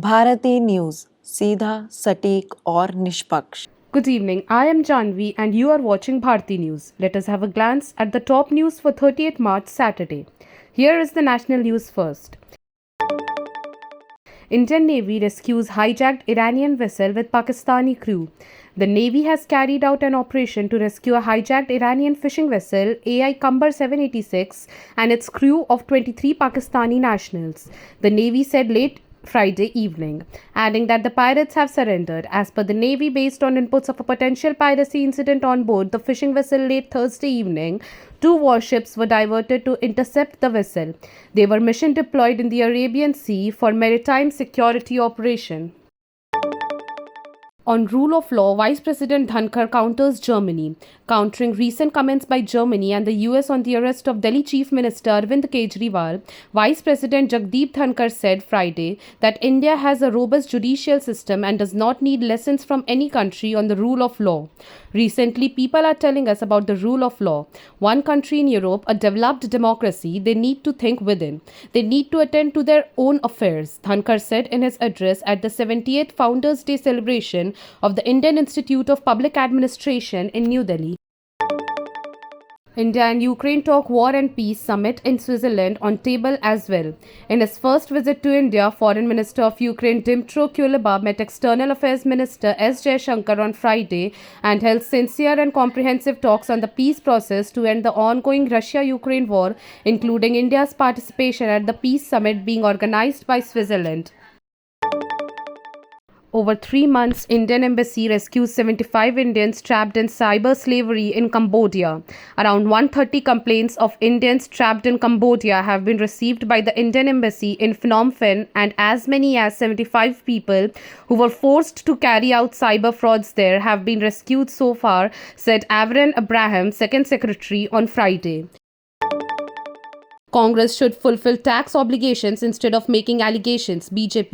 Bharti news, सीधा, सटीक और निष्पक्ष। Good evening. I am Janvi and you are watching Bharati News. Let us have a glance at the top news for 30th March Saturday. Here is the national news first. Indian Navy rescues hijacked Iranian vessel with Pakistani crew. The Navy has carried out an operation to rescue a hijacked Iranian fishing vessel AI Cumber 786 and its crew of 23 Pakistani nationals, the Navy said late Friday evening, adding that the pirates have surrendered. As per the Navy, based on inputs of a potential piracy incident on board the fishing vessel late Thursday evening, 2 warships were diverted to intercept the vessel. They were mission deployed in the Arabian Sea for maritime security operation. On rule of law, Vice President Dhankar counters Germany, countering recent comments by Germany and the US on the arrest of Delhi Chief Minister Arvind Kejriwal. Vice President Jagdeep Dhankar said Friday that India has a robust judicial system and does not need lessons from any country on the rule of law. Recently, people are telling us about the rule of law. One country in Europe, a developed democracy, they need to think within. They need to attend to their own affairs, Dhankar said in his address at the 78th Founders' Day celebration of the Indian Institute of Public Administration in New Delhi. India and Ukraine talk war and peace summit in Switzerland on table as well. In his first visit to India, Foreign Minister of Ukraine Dmytro Kuleba met External Affairs Minister S. Jaishankar on Friday and held sincere and comprehensive talks on the peace process to end the ongoing Russia-Ukraine war, including India's participation at the peace summit being organized by Switzerland. Over 3 months, Indian Embassy rescues 75 Indians trapped in cyber slavery in Cambodia. Around 130 complaints of Indians trapped in Cambodia have been received by the Indian Embassy in Phnom Penh, and as many as 75 people who were forced to carry out cyber frauds there have been rescued so far, said Avran Abraham, Second Secretary, on Friday. Congress should fulfill tax obligations instead of making allegations, BJP.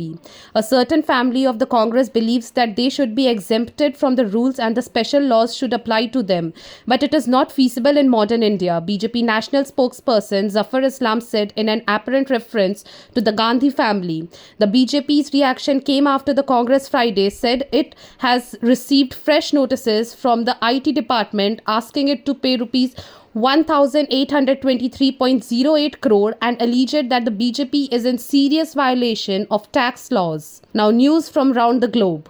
A certain family of the Congress believes that they should be exempted from the rules and the special laws should apply to them. But it is not feasible in modern India, BJP national spokesperson Zafar Islam said in an apparent reference to the Gandhi family. The BJP's reaction came after the Congress Friday said it has received fresh notices from the IT department asking it to pay rupees 1,823.08 crore and alleged that the BJP is in serious violation of tax laws. Now news from around the globe.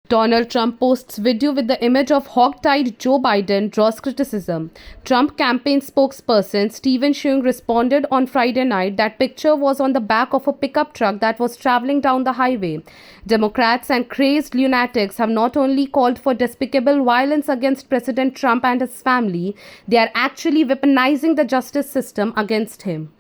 Donald Trump posts video with the image of hog-tied Joe Biden draws criticism. Trump campaign spokesperson Stephen Chung responded on Friday night that picture was on the back of a pickup truck that was traveling down the highway. Democrats and crazed lunatics have not only called for despicable violence against President Trump and his family, they are actually weaponizing the justice system against him.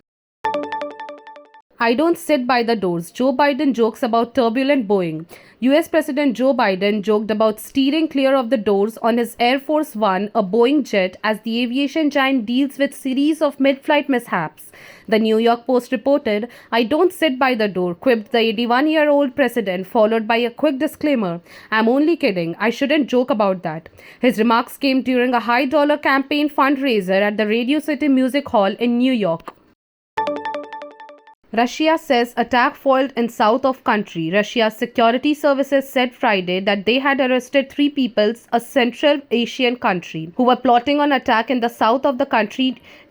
I don't sit by the doors. Joe Biden jokes about turbulent Boeing. US President Joe Biden joked about steering clear of the doors on his Air Force One, a Boeing jet, as the aviation giant deals with series of mid-flight mishaps. The New York Post reported, "I don't sit by the door," quipped the 81-year-old president, followed by a quick disclaimer, "I'm only kidding. I shouldn't joke about that." His remarks came during a high-dollar campaign fundraiser at the Radio City Music Hall in New York. Russia says attack foiled in south of country. Russia's security services said Friday that they had arrested 3 people, a Central Asian country, who were plotting an attack in the south of the country,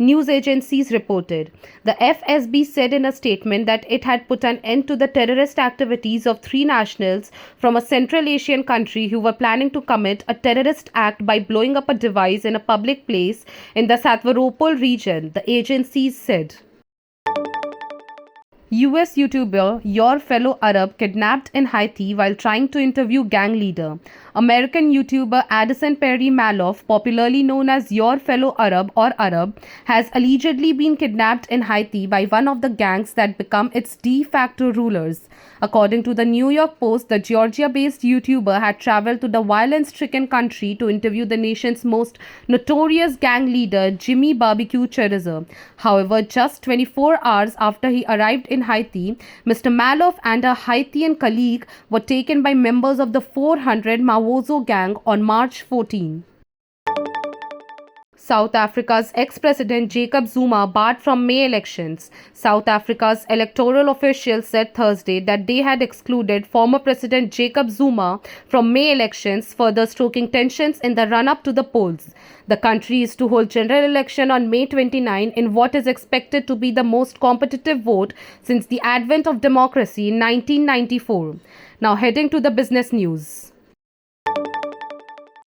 news agencies reported. The FSB said in a statement that it had put an end to the terrorist activities of 3 nationals from a Central Asian country who were planning to commit a terrorist act by blowing up a device in a public place in the Stavropol region, the agencies said. US YouTuber Your Fellow Arab kidnapped in Haiti while trying to interview gang leader. American YouTuber Addison Perry Maloff, popularly known as Your Fellow Arab or Arab, has allegedly been kidnapped in Haiti by one of the gangs that become its de facto rulers. According to the New York Post, the Georgia-based YouTuber had traveled to the violence-stricken country to interview the nation's most notorious gang leader, Jimmy Barbecue Chorizo. However, just 24 hours after he arrived in Haiti, Mr. Maloff and a Haitian colleague were taken by members of the 400 Mawozo gang on March 14. South Africa's ex-president Jacob Zuma barred from May elections. South Africa's electoral officials said Thursday that they had excluded former President Jacob Zuma from May elections, further stoking tensions in the run-up to the polls. The country is to hold general election on May 29 in what is expected to be the most competitive vote since the advent of democracy in 1994. Now heading to the business news.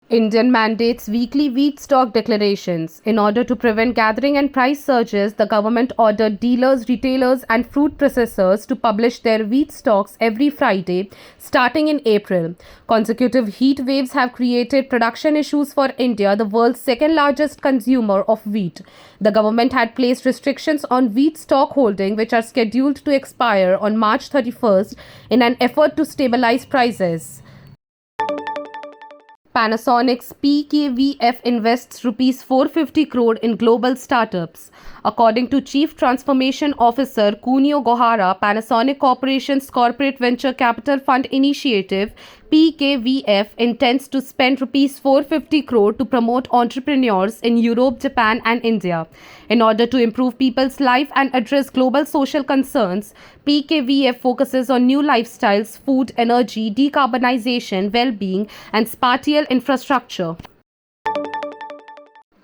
Indian mandates weekly wheat stock declarations. In order to prevent gathering and price surges, the government ordered dealers, retailers, and fruit processors to publish their wheat stocks every Friday, starting in April. Consecutive heat waves have created production issues for India, the world's second largest consumer of wheat. The government had placed restrictions on wheat stock holding, which are scheduled to expire on March 31st, in an effort to stabilize prices. Panasonic's PKVF invests Rs 450 crore in global startups. According to Chief Transformation Officer Kunio Gohara, Panasonic Corporation's Corporate Venture Capital Fund initiative PKVF intends to spend Rs 450 crore to promote entrepreneurs in Europe, Japan and India. In order to improve people's life and address global social concerns, PKVF focuses on new lifestyles, food, energy, decarbonization, well-being and spatial infrastructure.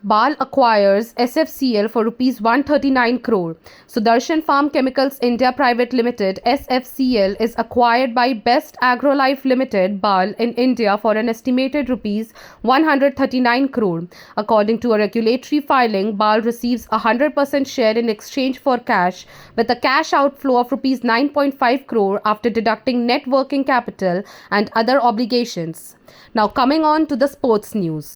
BAL acquires SFCL for Rs 139 crore. Sudarshan Farm Chemicals India Private Limited SFCL is acquired by Best AgroLife Limited BAL in India for an estimated Rs 139 crore. According to a regulatory filing, BAL receives a 100% share in exchange for cash, with a cash outflow of Rs 9.5 crore after deducting net working capital and other obligations. Now coming on to the sports news.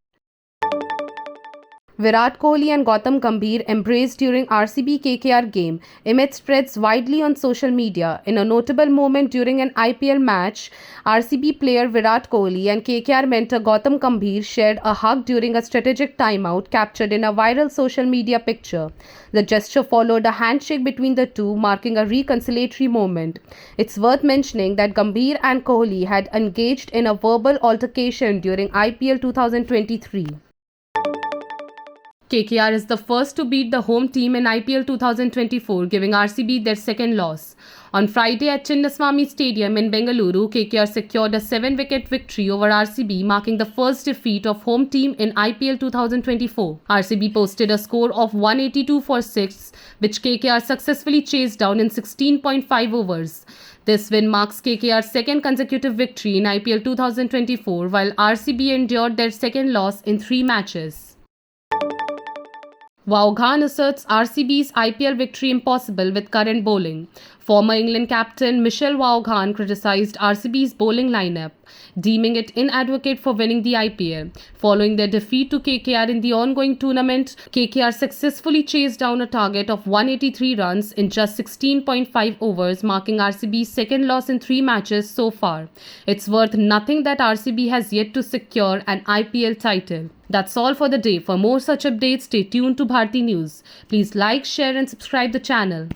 Virat Kohli and Gautam Gambhir embraced during RCB KKR game. Image spreads widely on social media. In a notable moment during an IPL match, RCB player Virat Kohli and KKR mentor Gautam Gambhir shared a hug during a strategic timeout captured in a viral social media picture. The gesture followed a handshake between the two, marking a reconciliatory moment. It's worth mentioning that Gambhir and Kohli had engaged in a verbal altercation during IPL 2023. KKR is the first to beat the home team in IPL 2024, giving RCB their second loss. On Friday at Chinnaswamy Stadium in Bengaluru, KKR secured a 7-wicket victory over RCB, marking the first defeat of home team in IPL 2024. RCB posted a score of 182 for 6, which KKR successfully chased down in 16.5 overs. This win marks KKR's second consecutive victory in IPL 2024, while RCB endured their second loss in 3 matches. Vaughan asserts RCB's IPL victory impossible with current bowling. Former England captain Michelle Vaughan criticised RCB's bowling lineup, deeming it inadequate for winning the IPL. Following their defeat to KKR in the ongoing tournament, KKR successfully chased down a target of 183 runs in just 16.5 overs, marking RCB's second loss in 3 matches so far. It's worth nothing that RCB has yet to secure an IPL title. That's all for the day. For more such updates, stay tuned to Bharati News. Please like, share and subscribe the channel.